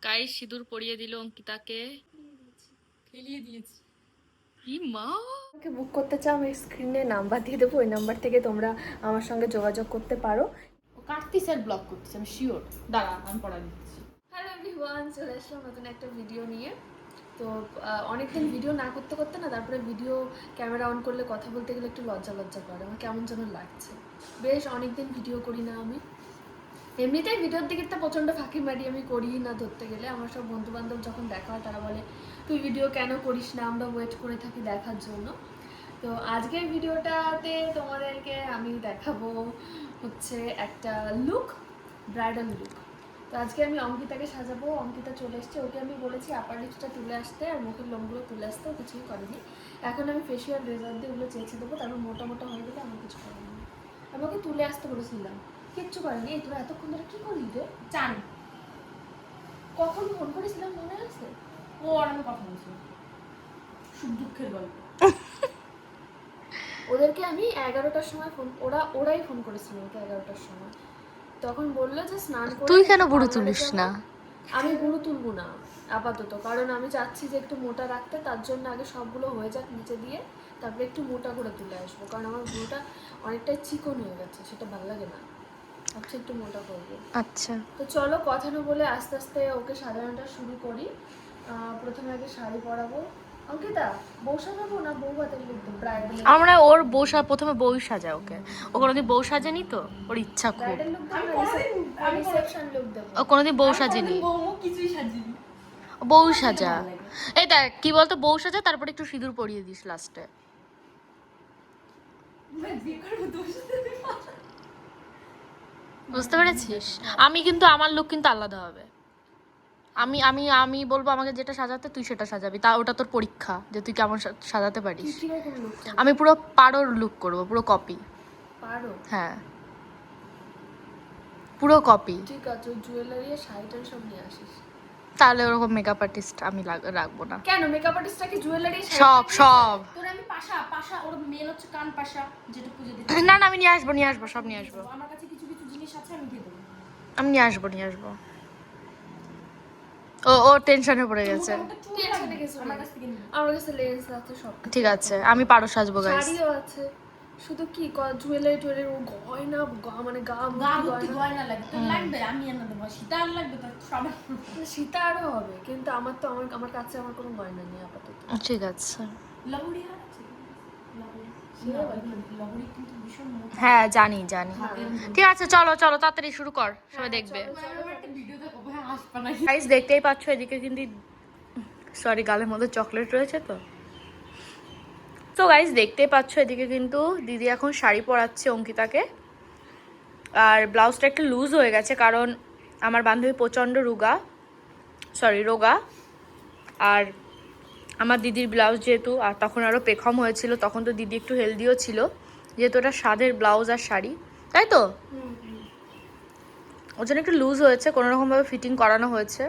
গায়ে সিঁদুর পরিয়ে দিল অঙ্কিতাকে, খেলিয়ে দিয়েছি। কি মা আমাকে বুক করতে চাও, আমি স্ক্রিনে নাম্বার দিয়ে দেবো, ওই নাম্বার থেকে তোমরা আমার সঙ্গে যোগাযোগ করতে পারো। ও কাটতিস আর ব্লক করতিস, আমি শিওর। দাঁড়া আমি পড়া দিচ্ছি। হ্যালো এভরিওয়ান, চলে আসলাম নতুন একটা ভিডিও নিয়ে। তো অনেকদিন ভিডিও না করতে করতে না, তারপরে ভিডিও ক্যামেরা অন করলে কথা বলতে গেলে একটু লজ্জা লজ্জা করে, আমার কেমন যেন লাগছে। বেশ অনেকদিন ভিডিও করি না আমি, এমনিতেই ভিডিওর দিকে একটা প্রচণ্ড ফাঁকি মারি, আমি করি না ধরতে গেলে। আমার সব বন্ধু বান্ধব যখন দেখা হয় তারা বলে তুই ভিডিও কেন করিস না, আমরা ওয়েট করে থাকি দেখার জন্য। তো আজকের ভিডিওটাতে তোমাদেরকে আমি দেখাবো হচ্ছে একটা লুক, ব্রাইডাল লুক। তো আজকে আমি অঙ্কিতাকে সাজাবো। অঙ্কিতা চলে এসছে, ওকে আমি বলেছি আপার লিপসটা তুলে আসতে আর মুখের লোমগুলো তুলে আসতে, ও কিছুই করেনি। এখন আমি ফেসিয়াল রেজার দিয়ে ওগুলো চেঁচে দেবো, তারপর মোটা মোটা হয়ে গেলে আমার কিছু করেনি। আমি ওকে তুলে আসতে বলেছিলাম, কিচ্ছু করেনি। এই তোরা এতক্ষণ ধরে কি করলি রে? চান কখন ফোন করেছিলাম মনে আছে? ও আর আমি কথা বলছি, সুখ দুঃখের গল্প। ওদেরকে আমি 11টার সময় ফোন, ওরাই ফোন করেছিল ওকে 11টার সময়। তখন বললো যে স্নান করে তুই কেন বুড়ো তুলিস না? আমি বুড়ো তুলবো না আপাতত, কারণ আমি চাচ্ছি যে একটু মোটা রাখতে, তার জন্য আগে সবগুলো হয়ে যাক নিচে দিয়ে, তারপরে একটু মোটা করে তুলে আসবো, কারণ আমার বুড়োটা অনেকটাই চিকন হয়ে গেছে, সেটা ভালো লাগে না, ভাবছি একটু মোটা করবো। আচ্ছা, তো চলো কথা না বলে আস্তে আস্তে ওকে সাজানোটা শুরু করি। প্রথমে আগে শাড়ি পরাবো। অঙ্কিতা, বউ সাজাবো না বউ হাতের লুক দেবো? ব্রাইডাল আমরা ওর প্রথমে বউ সাজা ওকে। ও কোনোদিন বউ সাজেনি তো, ওর ইচ্ছা খুব। ব্রাইডাল লুক দেবো না রিসেপশন লুক দেবো? ও কোনোদিন বউ সাজেনি। কিছুই সাজিনি। বউ সাজা। এই দেখ কি বলতো, বউ সাজা তারপরে একটু সিঁদুর পরিয়ে দিস লাস্টে। বুঝতে পেরেছিস? আমি কিন্তু আমার লুক কিন্তু আলাদা হবে। আমি আমি আমি বলবো আমাকে যেটা সাজাতে, তুই সেটা সাজাবি। তা ওটা তোর পরীক্ষা যে তুই কেমন সাজাতে পারিস। কিরকম লুক? আমি পুরো পারোর লুক করবো, পুরো কপি। পারো? হ্যাঁ, পুরো কপি। ঠিক আছে, জুয়েলারি আর শাড়িটা সব নিয়ে আসিস। তাহলে ওরকম মেকআপ আর্টিস্ট আমি রাখবো না। কেন মেকআপ আর্টিস্টটাকে জুয়েলারি সব সব তোর আমি পাশা পাশা, ওর মেল হচ্ছে কান পাশা, যেটা পুজো দিতে। না না, আমি নিয়ে আসবো সব নিয়ে আসবো। আমার কাছে কিছু কিছু জিনিস আছে, আমি দিয়ে দেবো। আমি নিয়ে আসবো। ও ও টেনশনে পড়ে গেছে। টেনশনে গেছো? আমার কাছ থেকে নিবি। আমার কাছে লেন্স আছে সব। ঠিক আছে, আমি পারো সাজবো গাইস। শাড়িও আছে, শুধু কি জুয়েলারি টুয়েলারি, ও গয়না মানে গা ভর্তি গয়না লাগবে, তোর লাগবে আমি এনে দেবো। সীতা আর লাগবে তোর সবার। সীতা আরও হবে, কিন্তু আমার তো আমার কাছে আমার কোনো গয়না নেই আপাতত। ঠিক আছে, লহরি হার আছে? লহরি কিন্তু ভীষণ মোটা। হ্যাঁ জানি ঠিক আছে, চলো তাড়াতাড়ি শুরু কর, সবাই দেখবে। একটা ভিডিও দেখো, ভাই আসবে না। গাইস দেখতেই পাচ্ছ, এদিকে কিন্তু সরি গালের মধ্যে চকলেট রয়েছে তো গাইস দেখতেই পাচ্ছ, এদিকে কিন্তু দিদি এখন শাড়ি পরাচ্ছে অঙ্কিতাকে। আর ব্লাউজটা একটু লুজ হয়ে গেছে, কারণ আমার বান্ধবী প্রচণ্ড রোগা। আর আমার দিদির ব্লাউজ যেহেতু, আর তখন আরও পেখম হয়েছিল, তখন তো দিদি একটু হেলদিও ছিল, যেহেতু ওটা সাদের ব্লাউজ আর শাড়ি, তাই তো ওর জন্য একটু লুজ হয়েছে, কোনোরকমভাবে ফিটিং করানো হয়েছে।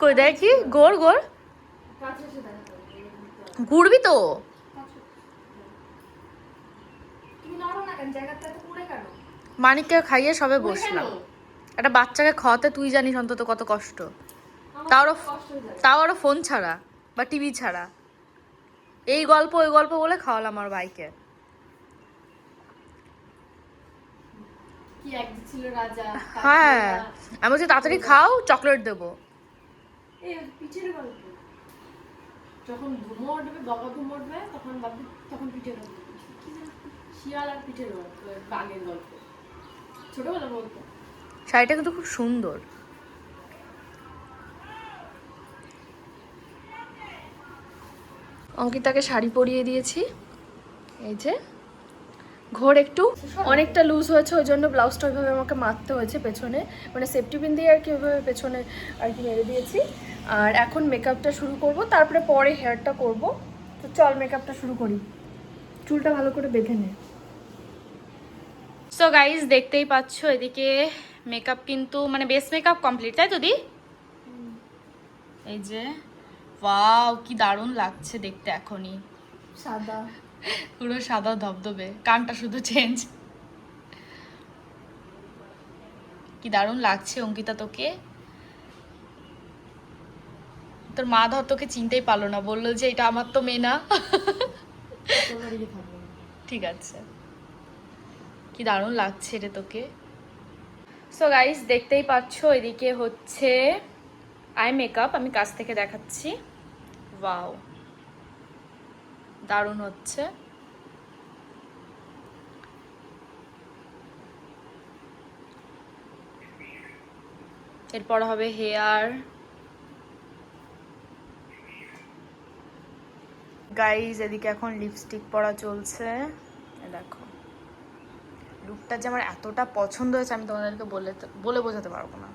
কই দেখি, গোর ঘুরবি তো। মানিককে খাইয়ে সবে বসলাম। একটা বাচ্চাকে খাওয়াতে তুই জানিস অন্তত কত কষ্ট, তাও আরো ফোন ছাড়া বা টিভি ছাড়া। এই গল্প ওই গল্প বলে খাওয়ালাম আমার ভাইকে। হ্যাঁ, আমি বলছি তাড়াতাড়ি খাও, চকলেট দেবো। পিঠের গল্প, যখন ধুমো উঠবে, বাবা ধুমো উঠবে, তখন পিঠের গল্প। শিয়াল আর পিঠের গল্প, বাঘের গল্প, ছোটবেলা বলতো। শাড়িটা কিন্তু খুব সুন্দর। অঙ্কিতাকে শাড়ি পরিয়ে দিয়েছি, এই যে ঘোর একটু অনেকটা লুজ হয়েছে, ওই জন্য ব্লাউজটা ওইভাবে আমাকে মারতে হয়েছে পেছনে, মানে সেফটি পিন দিয়ে আর কি ওইভাবে পেছনে আর কি মেরে দিয়েছি। আর এখন মেকআপটা শুরু করব, তারপরে পরে হেয়ারটা করব। তো চল মেকআপটা শুরু করি, চুলটা ভালো করে বেঁধে নে। সো গাইজ দেখতেই পাচ্ছ, এদিকে মেকআপ কিন্তু মানে বেস মেকআপ কমপ্লিট, তাই তো দি? এই যে ওয়াও, কি দারুণ লাগছে দেখতে এখনই, সাদা পুরো সাদা ধবধবে, কানটা শুধু চেঞ্জ। কি দারুণ লাগছে অঙ্কিতা তোকে। তোর মা ধর তোকে চিনতেই পারলো না, বললো যে এটা আমার তো মেয়ে না। তোমরা রেখে থাকবো। ঠিক আছে, কি দারুণ লাগছে রে তোকে। সো গাইস দেখতেই পাচ্ছ এদিকে হচ্ছে আই মেকআপ, আমি কাছ থেকে দেখাচ্ছি। ওয়াও, দারুণ হচ্ছে। এরপর হবে হেয়ার। গাইস এদিকে এখন লিপস্টিক পরা চলছে। দেখো লুকটা যে আমার এতটা পছন্দ হয়েছে আমি তোমাদেরকে বলে বোঝাতে পারবো না।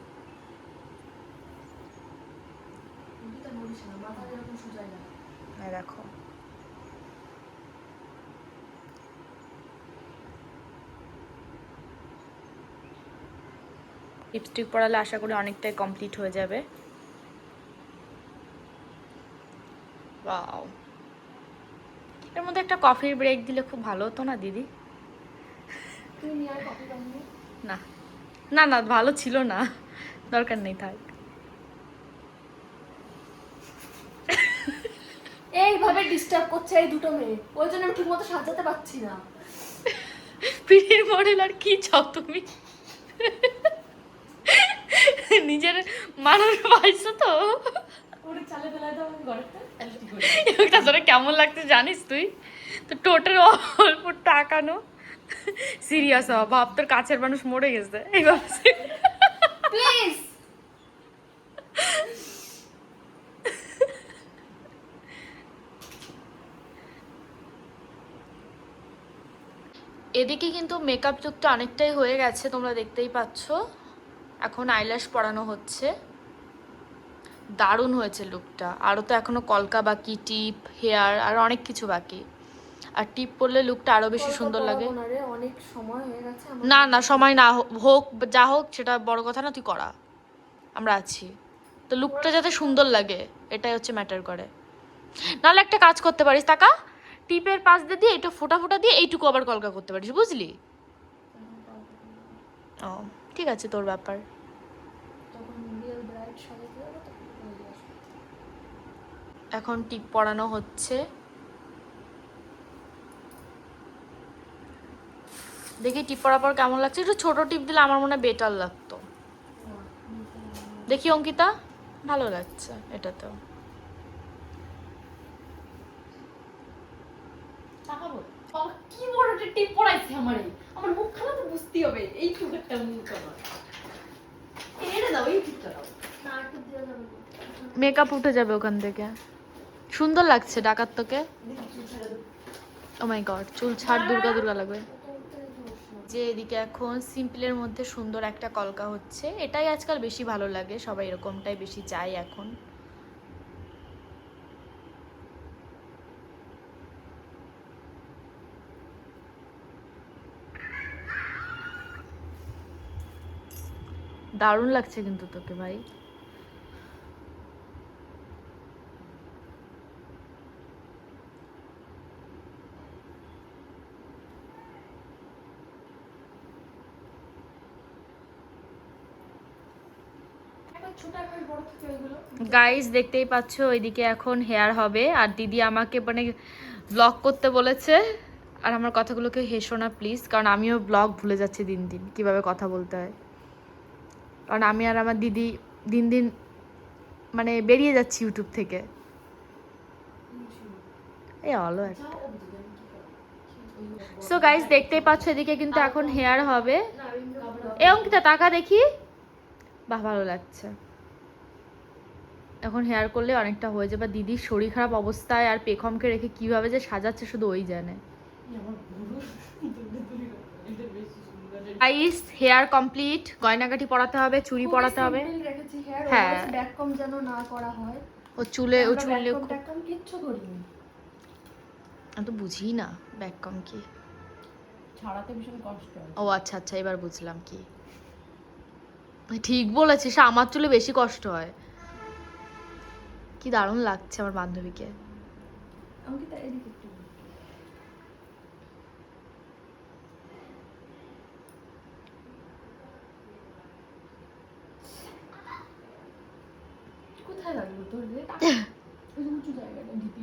দেখো লিপস্টিক পরালে আশা করি অনেকটাই কমপ্লিট হয়ে যাবে। ওয়াও, এর মধ্যে একটা কফির ব্রেক দিলে খুব ভালো হতো না দিদি? না না না, ভালো ছিল না, দরকার নেই, থাক। এইভাবে ডিস্টার্ব করছে এই দুটো মেয়ে, ওই জন্য আমি ঠিকমতো সাজাতে পারছি না। পিড়ির মডেল আর কি চাও তুমি? নিজের মানুষ পাইছো তো? ওরে চালে বেলায় দাও আমি ঘরেতে তাছাড়া কেমন লাগছে জানিস তুই? তো টোটাল অল্প টাকানো সিরিয়াস হ, ভাব তোর কাছের মানুষ মরে গেছে এইভাবে। প্লিজ এদিকে কিন্তু মেকআপ লুকটা অনেকটাই হয়ে গেছে, তোমরা দেখতেই পাচ্ছ। এখন আইল্যাশ পরানো হচ্ছে। দারুণ হয়েছে লুকটা। আরও তো এখনো কলকা বাকি, টিপ, হেয়ার আর অনেক কিছু বাকি। আর টিপ পরলে লুকটা আরো বেশি সুন্দর লাগে। অনেক সময় হয়ে গেছে না না, সময় না হোক যা হোক সেটা বড় কথা না, তুই করা, আমরা আছি তো। লুকটা যাতে সুন্দর লাগে এটাই হচ্ছে ম্যাটার করে। নাহলে একটা কাজ করতে পারিস, টাকা টিপের পাশ দিয়ে এটা ফোটা ফোটা দিয়ে এইটুকু আবার কলকা করতে পারিস, বুঝলি? ও ঠিক আছে, তোর ব্যাপার। এখন টিপ পরানো হচ্ছে। দেখি টিপ পরার পর কেমন লাগছে। একটু ছোট টিপ দিলে আমার মনে হয় বেটার লাগতো। দেখি অঙ্কিতা, ভালো লাগছে এটাতেও। তাকাবো বাবা কি বড় একটা টিপ পড়াইছে আমারে, আমার মুখখানা তো বুঝতেই হবে এইটুকু একটা মুখ আমার। এটা দাও, এই টিপটা দাও। না একটু দিয়ে যাবে। মেকআপ উঠে যাবে ওখান থেকে। সুন্দর লাগছে ডাকাত তোকে। ও মাই গড, চুল ছাড়, দুর্গা দুর্গা লাগবে। যে এদিকে এখন সিম্পলের মধ্যে সুন্দর একটা কলকা হচ্ছে, এটাই আজকাল বেশি ভালো লাগে, সবাই এরকমটাই বেশি চায় এখন। দারুণ লাগছে কিন্তু তোকে ভাই। গাইস দেখতেই পাচ্ছ ওইদিকে এখন হেয়ার হবে, আর দিদি আমাকে মানে ব্লগ করতে বলেছে। আর আমার কথাগুলোকে হেসো না প্লিজ, কারণ আমিও ব্লগ ভুলে যাচ্ছি দিন দিন কিভাবে কথা বলতে হয়। কারণ আমি আর আমার দিদি দিন দিন মানে বেরিয়ে যাচ্ছি ইউটিউব থেকে। এই হলো একটা। সো গাইস দেখতেই পাচ্ছ এদিকে কিন্তু এখন হেয়ার হবে। এ অঙ্কিতা টাকা দেখি, বাহ ভালো লাগছে। এখন হেয়ার করলে অনেকটা হয়ে যাবে। দিদির শরীর খারাপ অবস্থায় আর পেখমকে রেখে কিভাবে যে সাজাচ্ছে শুধু ওই জানে। গাইস হেয়ার কমপ্লিট, গয়নাগাটি পরাতে হবে, চুড়ি পরাতে হবে। হ্যাঁ ব্যাক কম যেন না করা হয়। ও চুলে কিচ্ছু করিনি। আমি তো বুঝি না ব্যাক কম কি। ছাড়াতে ভীষণ কষ্ট হয়। ও আচ্ছা আচ্ছা, এবার বুঝলাম কি। ঠিক বলেছিস, আমার চুলে বেশি কষ্ট হয়। কি দারুণ লাগছে আমার বান্ধবীকে। কোথায় লাগবে তোর রে? ওই যে উঁচু জায়গাটা ঢিপি।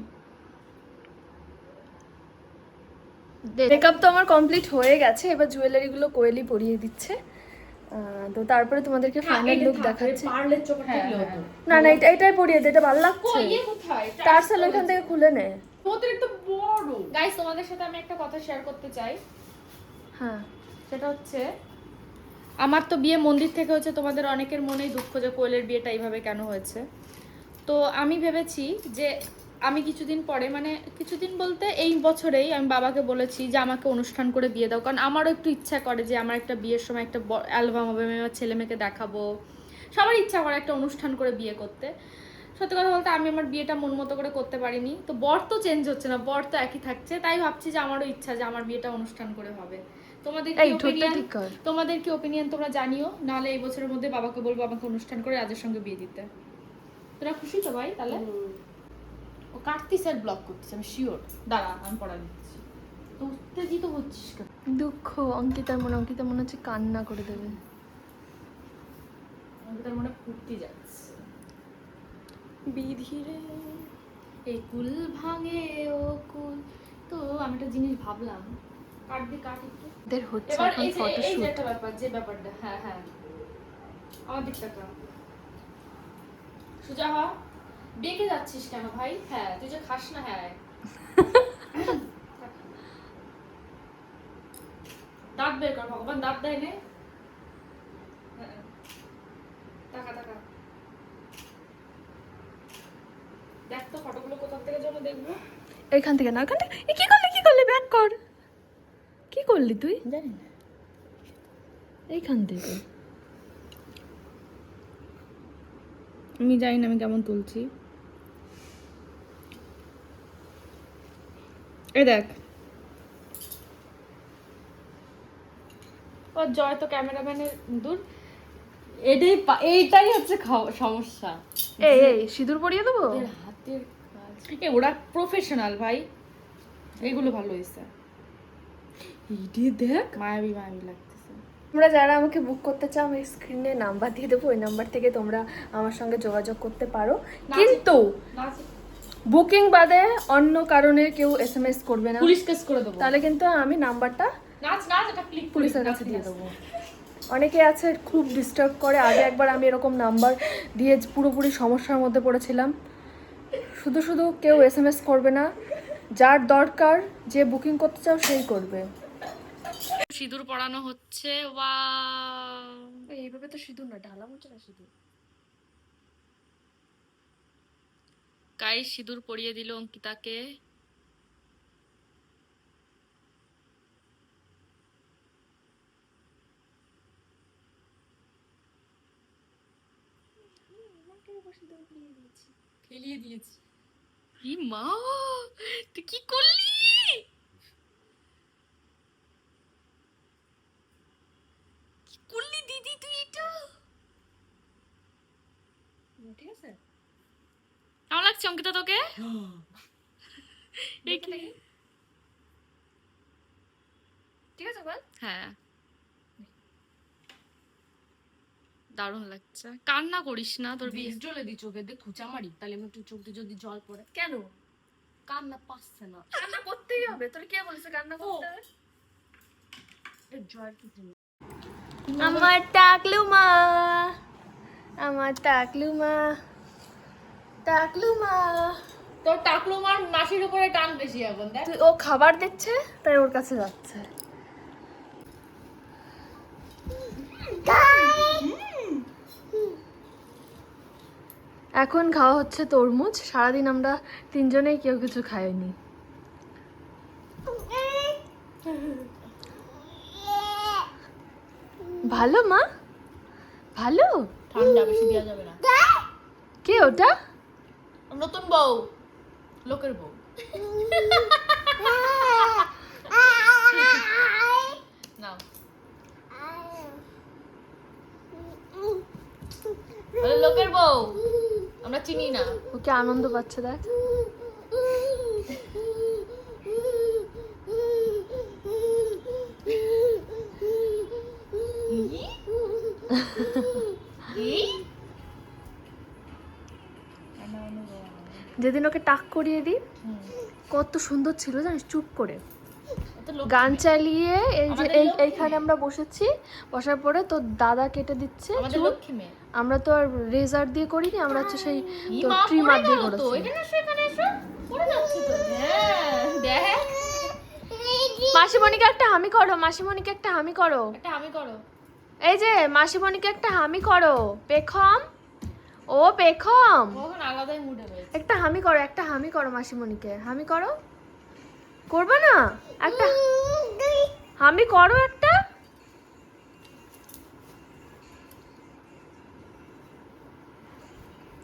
মেকআপ তো আমার কমপ্লিট হয়ে গেছে, এবার জুয়েলারিগুলো কোয়েলি পরিয়ে দিচ্ছে। তো তারপরে তোমাদেরকে ফাইনাল লুক দেখাচ্ছি। পার্লের চোখটা থাকলে হতো। না না, এটাই পরিয়ে দে, এটা ভালো লাগছে। ইয়ে কোথায়? টার্সেল এখান থেকে খুলে নে। তোদের তো বড়। গাইস তোমাদের সাথে আমি একটা কথা শেয়ার করতে চাই। হ্যাঁ, সেটা হচ্ছে আমার তো বিয়ে মন্দির থেকে হচ্ছে, তোমাদের অনেকের মনেই দুঃখ যে কোয়েলের বিয়েটা এইভাবে কেন হয়েছে। তো আমি ভেবেছি যে আমি কিছুদিন পরে, মানে কিছুদিন বলতে এই বছরেই আমি বাবাকে বলেছি যে আমাকে অনুষ্ঠান করে বিয়ে দাও, কারণ আমারও একটু ইচ্ছা করে যে আমার একটা বিয়ের সময় একটা অ্যালবাম হবে, আমি আমার ছেলে মেয়েকে দেখাবো, সবার ইচ্ছা করে একটা অনুষ্ঠান করে বিয়ে করতে। সত্যি কথা বলতে আমি আমার বিয়েটা মন মতো করে করতে পারিনি। তো বর তো চেঞ্জ হচ্ছে না, বর তো একই থাকছে, তাই ভাবছি যে আমারও ইচ্ছা যে আমার বিয়েটা অনুষ্ঠান করে হবে। তোমাদের কি ওপিনিয়ন, তোমাদের কি ওপিনিয়ন তোমরা জানিও, নাহলে এই বছরের মধ্যে বাবাকে বলবো আমাকে অনুষ্ঠান করে রাজের সঙ্গে বিয়ে দিতে। তোরা খুশি তো ভাই? তাহলে ও কাটতিস আর ব্লক করতিস, আমি শিওর। দাঁড়া আমি পড়া দিচ্ছি। তো উত্তেজিত হচ্ছিস কেন? দুঃখ অঙ্কিতার মনে হচ্ছে কান্না করে দেবে। আমি তার মনে ফুটতে যাচ্ছে। বিধিরে এই কুল ভাঙে ও কুল। তো আমি একটা জিনিস ভাবলাম, কাট একটু। এদের হচ্ছে এবার এখন এই যে ফটোশুট। একটা ব্যাপার, যে ব্যাপারটা, হ্যাঁ হ্যাঁ আমার দিকটা কা সুজা হ, বেঁকে যাচ্ছিস কেন ভাই? হ্যাঁ তুই যে খাস না। হ্যাঁ দাঁত বের কর, ভগবান দাঁত দেয় নে। টাকা দেখ তো ফটোগুলো কোথা থেকে যেন দেখবো। এখান থেকে না, এখান থেকে। কি করলি ব্যাক কর। কি করলি তুই? জানি না, এইখান থেকে। আমি জানি না আমি কেমন তুলছি। এই দেখ, ও জয় তো ক্যামেরাম্যানের দূর। এইটাই হচ্ছে সমস্যা। এই সিঁদুর পরিয়ে দেবো। ওদের হাতের কাজ, ওরা প্রফেশনাল ভাই। এইগুলো ভালো হয়েছে, দেখ মায়াবী লাগতেছে। তোমরা যারা আমাকে বুক করতে চাও, আমি স্ক্রিনে নাম্বার দিয়ে দেবো, ওই নাম্বার থেকে তোমরা আমার সঙ্গে যোগাযোগ করতে পারো। কিন্তু বুকিং বাদে অন্য কারণে কেউ SMS করবে না, পুলিশ কেস করে দেবো। তাহলে কিন্তু আমি নাম্বারটা এটা ক্লিক পুলিশের কাছে দিয়ে দেবো। অনেকে আছে খুব ডিস্টার্ব করে। আগে একবার আমি এরকম নাম্বার দিয়ে পুরোপুরি সমস্যার মধ্যে পড়েছিলাম। শুধু কেউ SMS করবে না, যার দরকার, যে বুকিং করতে চাও সেই করবে। সিঁদুর পরানো হচ্ছে। ওয়াও, এইভাবে তো সিঁদুর না, ঢালা হচ্ছে না সিঁদুর। গায়ে সিঁদুর পরিয়ে দিল অঙ্কিতাকে। খেলিয়ে দিয়েছি। কি মা, তুই কি করলি? কি করলি দিদি তুই এটা? ঠিক আছে, কেমন লাগছে অঙ্কিতা তোকে? ঠিক আছে বল। হ্যাঁ দারুণ লাগছে। কান্না করিস না, তোর বিয়ে জ্বলে দি চোখে, দেখ খুচা মারি, তাহলে আমি একটু চোখ দিয়ে যদি জল পড়ে। কেন কান্না পাচ্ছে না। কান্না করতেই হবে? তোর কে বলেছে কান্না করতে হবে? জয়ের কিছু আমার টাকলু মা, আমার টাকলু মা, টাকলু মা। তোর টাকলু মার মাসির উপরে টান বেশি এখন দেখ। ও খাবার দিচ্ছে তাই ওর কাছে যাচ্ছে। এখন খাওয়া হচ্ছে তরমুজ। সারাদিন আমরা তিনজনেই কেউ কিছু খাইনি। ভালো মা, ভালো। ঠান্ডা বেশি দেওয়া যাবে না। কে ওটা? নতুন বউ, লোকের বউ। নাও লোকের বউ, আমরা চিনি না। ওকে আনন্দ পাচ্ছে দেখ। যেদিন ওকে টাক করিয়ে দিই কত সুন্দর ছিল জানিস, চুপ করে গান চালিয়ে এই যে এইখানে আমরা বসেছি, বসার পরে তো দাদা কেটে দিচ্ছে চুল। আমরা তো আর রেজার দিয়ে করিনি, আমরা হচ্ছে সেই তো ট্রিমার দিয়ে করেছি। মাসিমণিকে একটা হামি করো, মাসিমণিকে একটা হামি করো, এই যে মাসিমণিকে একটা হামি করো। পেখম, ও পেখম, একটা হামি করো, একটা হামি করো মাসিমণিকে, হামি করো। করবে না? একটা হামি করো একটা।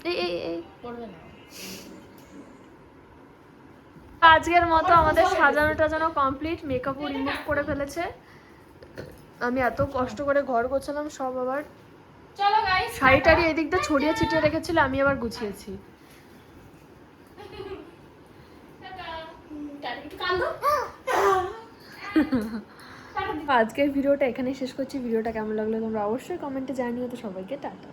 এই এই এই করবে না। আজকের মতো আমাদের সাজানো টাজানো কমপ্লিট, মেকআপও রিমুভ করে ফেলেছে। আমি এত কষ্ট করে ঘর গোছালাম সব, আবার চলো গাইস, শাড়িটারি এদিক দিয়ে ছড়িয়ে ছিটিয়ে রেখেছিল, আমি আবার গুছিয়েছি। আজকের ভিডিওটা এখানে শেষ করছি। ভিডিওটা কেমন লাগলো তোমরা অবশ্যই কমেন্টে জানিও। তো সবাইকে টাটা।